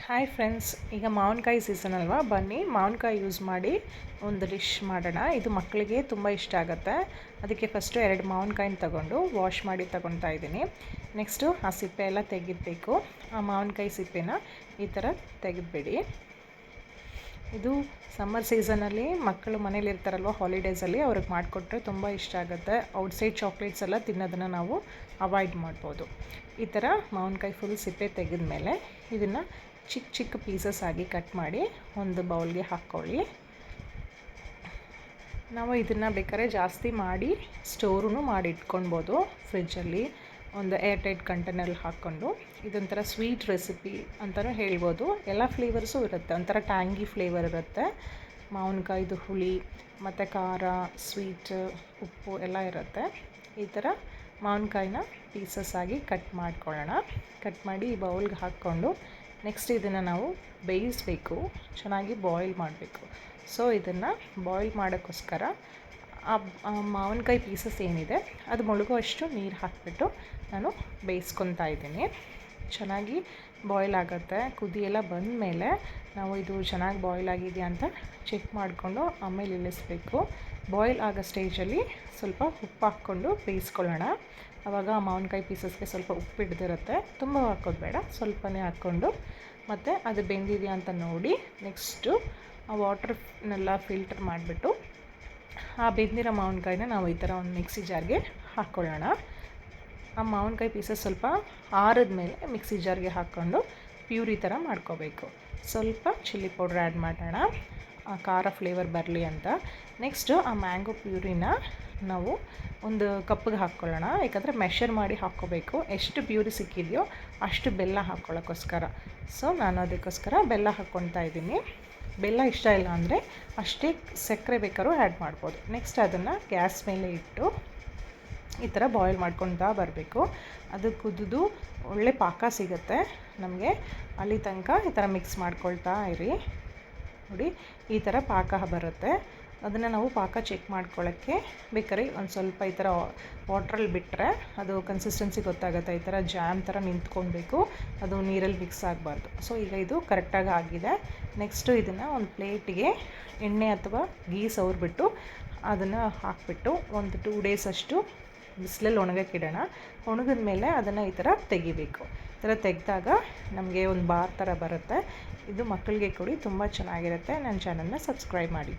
Hi friends, ಈಗ ಮಾವಿನಕಾಯಿ season ಅಲ್ವಾ, ಬನ್ನಿ ಮಾವಿನಕಾಯಿ ಯೂಸ್ ಮಾಡಿ ಒಂದು ಡಿಶ್ ಮಾಡೋಣ. ಇದು ಮಕ್ಕಳಿಗೆ ತುಂಬ ಇಷ್ಟ ಆಗುತ್ತೆ. ಅದಕ್ಕೆ ಫಸ್ಟು 2 ಮಾವಿನಕಾಯಿನ ತಗೊಂಡು ವಾಶ್ ಮಾಡಿ ತಗೊತಾ ಇದ್ದೀನಿ. ನೆಕ್ಸ್ಟು ಆ ಸಿಪ್ಪೆ ಎಲ್ಲ ತೆಗಿಬೇಕು. ಆ ಮಾವಿನಕಾಯಿ ಸಿಪ್ಪೆನ ಈ ಥರ ತೆಗೆದುಬಿಡಿ. ಇದು ಸಮ್ಮರ್ ಸೀಸನಲ್ಲಿ ಮಕ್ಕಳು ಮನೇಲಿ ಇರ್ತಾರಲ್ವ, ಹಾಲಿಡೇಸಲ್ಲಿ ಅವ್ರಿಗೆ ಮಾಡಿಕೊಟ್ರೆ ತುಂಬ ಇಷ್ಟ ಆಗುತ್ತೆ. ಔಟ್ಸೈಡ್ ಚಾಕ್ಲೇಟ್ಸ್ ಎಲ್ಲ ತಿನ್ನೋದನ್ನು ನಾವು ಅವಾಯ್ಡ್ ಮಾಡ್ಬೋದು. ಈ ಥರ ಮಾವಿನಕಾಯಿ ಫುಲ್ ಸಿಪ್ಪೆ ತೆಗೆದ ಮೇಲೆ ಇದನ್ನು ಚಿಕ್ಕ ಚಿಕ್ಕ ಪೀಸಸ್ ಆಗಿ ಕಟ್ ಮಾಡಿ ಒಂದು ಬೌಲ್ಗೆ ಹಾಕ್ಕೊಳ್ಳಿ. ನಾವು ಇದನ್ನು ಬೇಕಾದ್ರೆ ಜಾಸ್ತಿ ಮಾಡಿ ಸ್ಟೋರೂ ಮಾಡಿ ಇಟ್ಕೊಳ್ಬೋದು. ಫ್ರಿಜ್ಜಲ್ಲಿ ಒಂದು ಏರ್ ಟೈಟ್ ಕಂಟೈನಲ್ಲಿ ಹಾಕ್ಕೊಂಡು. ಇದೊಂಥರ ಸ್ವೀಟ್ ರೆಸಿಪಿ ಅಂತಲೂ ಹೇಳ್ಬೋದು. ಎಲ್ಲ ಫ್ಲೇವರ್ಸು ಇರುತ್ತೆ, ಒಂಥರ ಟ್ಯಾಂಗಿ ಫ್ಲೇವರ್ ಇರುತ್ತೆ. ಮಾವಿನಕಾಯ್ದು ಹುಳಿ ಮತ್ತು ಖಾರ, ಸ್ವೀಟ್, ಉಪ್ಪು ಎಲ್ಲ ಇರುತ್ತೆ. ಈ ಥರ ಮಾವಿನಕಾಯಿನ ಪೀಸಸ್ ಆಗಿ ಕಟ್ ಮಾಡ್ಕೊಳ್ಳೋಣ. ಕಟ್ ಮಾಡಿ ಈ ಬೌಲ್ಗೆ ಹಾಕ್ಕೊಂಡು ನೆಕ್ಸ್ಟ್ ಇದನ್ನು ನಾವು ಬೇಯಿಸಬೇಕು, ಚೆನ್ನಾಗಿ ಬಾಯ್ಲ್ ಮಾಡಬೇಕು. ಸೊ ಇದನ್ನು ಬಾಯ್ಲ್ ಮಾಡೋಕ್ಕೋಸ್ಕರ ಆ ಮಾವಿನಕಾಯಿ ಪೀಸಸ್ ಏನಿದೆ ಅದು ಮುಳುಗುವಷ್ಟು ನೀರು ಹಾಕಿಬಿಟ್ಟು ನಾನು ಬೇಯಿಸ್ಕೊತಾ ಇದ್ದೀನಿ. ಚೆನ್ನಾಗಿ ಬಾಯ್ಲ್ ಆಗುತ್ತೆ. ಕುದಿ ಎಲ್ಲ ಬಂದ ಮೇಲೆ ನಾವು ಇದು ಚೆನ್ನಾಗಿ ಬಾಯ್ಲ್ ಆಗಿದೆಯಾ ಅಂತ ಚೆಕ್ ಮಾಡಿಕೊಂಡು ಆಮೇಲೆ ಇಳಿಸ್ಬೇಕು. ಬಾಯ್ಲ್ ಆಗೋ ಸ್ಟೇಜಲ್ಲಿ ಸ್ವಲ್ಪ ಉಪ್ಪು ಹಾಕ್ಕೊಂಡು ಬೇಯಿಸ್ಕೊಳ್ಳೋಣ. ಆವಾಗ ಆ ಮಾವಿನಕಾಯಿ ಪೀಸಸ್ಗೆ ಸ್ವಲ್ಪ ಉಪ್ಪು ಹಿಡ್ದಿರುತ್ತೆ. ತುಂಬ ಹಾಕೋದು ಬೇಡ, ಸ್ವಲ್ಪನೇ ಹಾಕ್ಕೊಂಡು ಮತ್ತು ಅದು ಬೆಂದಿದೆಯಾ ಅಂತ ನೋಡಿ ನೆಕ್ಸ್ಟು ಆ ವಾಟ್ರನ್ನೆಲ್ಲ ಫಿಲ್ಟರ್ ಮಾಡಿಬಿಟ್ಟು ಆ ಬೆಂದಿರೋ ಮಾವಿನಕಾಯಿನ ನಾವು ಈ ಥರ ಒಂದು ಮಿಕ್ಸಿ ಜಾರ್ಗೆ ಹಾಕ್ಕೊಳ್ಳೋಣ. ಆ ಮಾವಿನಕಾಯಿ ಪೀಸಸ್ ಸ್ವಲ್ಪ ಆರಿದ ಮೇಲೆ ಮಿಕ್ಸಿ ಜಾರ್ಗೆ ಹಾಕ್ಕೊಂಡು ಪ್ಯೂರಿ ಥರ ಮಾಡ್ಕೋಬೇಕು. ಸ್ವಲ್ಪ ಚಿಲ್ಲಿ ಪೌಡ್ರ್ ಆ್ಯಡ್ ಮಾಡೋಣ, ಆ ಖಾರ ಫ್ಲೇವರ್ ಬರಲಿ ಅಂತ. ನೆಕ್ಸ್ಟು ಆ ಮ್ಯಾಂಗೋ ಪ್ಯೂರಿನ ನಾವು ಒಂದು ಕಪ್ಪಿಗೆ ಹಾಕ್ಕೊಳ್ಳೋಣ. ಯಾಕಂದರೆ ಮೆಷರ್ ಮಾಡಿ ಹಾಕ್ಕೋಬೇಕು. ಎಷ್ಟು ಪ್ಯೂರಿ ಸಿಕ್ಕಿದೆಯೋ ಅಷ್ಟು ಬೆಲ್ಲ ಹಾಕ್ಕೊಳ್ಳೋಕ್ಕೋಸ್ಕರ. ಸೊ ನಾನು ಅದಕ್ಕೋಸ್ಕರ ಬೆಲ್ಲ ಹಾಕ್ಕೊತಾ ಇದ್ದೀನಿ. ಬೆಲ್ಲ ಇಷ್ಟ ಇಲ್ಲ ಅಂದರೆ ಅಷ್ಟೇ ಸಕ್ಕರೆ ಬೇಕಾದ್ರೂ ಆ್ಯಡ್ ಮಾಡ್ಬೋದು. ನೆಕ್ಸ್ಟ್ ಅದನ್ನು ಗ್ಯಾಸ್ ಮೇಲೆ ಇಟ್ಟು ಈ ಥರ ಬಾಯ್ಲ್ ಮಾಡ್ಕೊತಾ ಬರಬೇಕು. ಅದು ಕುದಿದು ಒಳ್ಳೆ ಪಾಕ ಸಿಗುತ್ತೆ ನಮಗೆ. ಅಲ್ಲಿ ತನಕ ಈ ಥರ ಮಿಕ್ಸ್ ಮಾಡ್ಕೊಳ್ತಾ ಇರಿ. ನೋಡಿ ಈ ಥರ ಪಾಕ ಬರುತ್ತೆ. ಅದನ್ನು ನಾವು ಪಾಕ ಚೆಕ್ ಮಾಡ್ಕೊಳ್ಳೋಕ್ಕೆ ಬೇಕಾದ್ರೆ ಒಂದು ಸ್ವಲ್ಪ ಈ ಥರ ವಾಟ್ರಲ್ಲಿ ಬಿಟ್ಟರೆ ಅದು ಕನ್ಸಿಸ್ಟೆನ್ಸಿ ಗೊತ್ತಾಗುತ್ತೆ. ಈ ಥರ ಜಾಮ್ ಥರ ನಿಂತ್ಕೊಳ್ಬೇಕು, ಅದು ನೀರಲ್ಲಿ ಮಿಕ್ಸ್ ಆಗಬಾರ್ದು. ಸೊ ಈಗ ಇದು ಕರೆಕ್ಟಾಗಿ ಆಗಿದೆ. ನೆಕ್ಸ್ಟು ಇದನ್ನು ಒಂದು ಪ್ಲೇಟಿಗೆ ಎಣ್ಣೆ ಅಥವಾ ಗೀ ಸವರ್ಬಿಟ್ಟು ಅದನ್ನು ಹಾಕಿಬಿಟ್ಟು ಒಂದು 2 ಡೇಸ್ ಅಷ್ಟು ಬಿಸಿಲಲ್ಲಿ ಒಣಗಕ್ಕಿಡೋಣ. ಒಣಗಿದ ಮೇಲೆ ಅದನ್ನು ಈ ಥರ ತೆಗಿಬೇಕು. ಈ ಥರ ತೆಗೆದಾಗ ನಮಗೆ ಒಂದು ಬಾರ್ ಥರ ಬರುತ್ತೆ. ಇದು ಮಕ್ಕಳಿಗೆ ಕೊಡಿ, ತುಂಬ ಚೆನ್ನಾಗಿರುತ್ತೆ. ನನ್ನ ಚಾನಲ್ನ ಸಬ್ಸ್ಕ್ರೈಬ್ ಮಾಡಿ.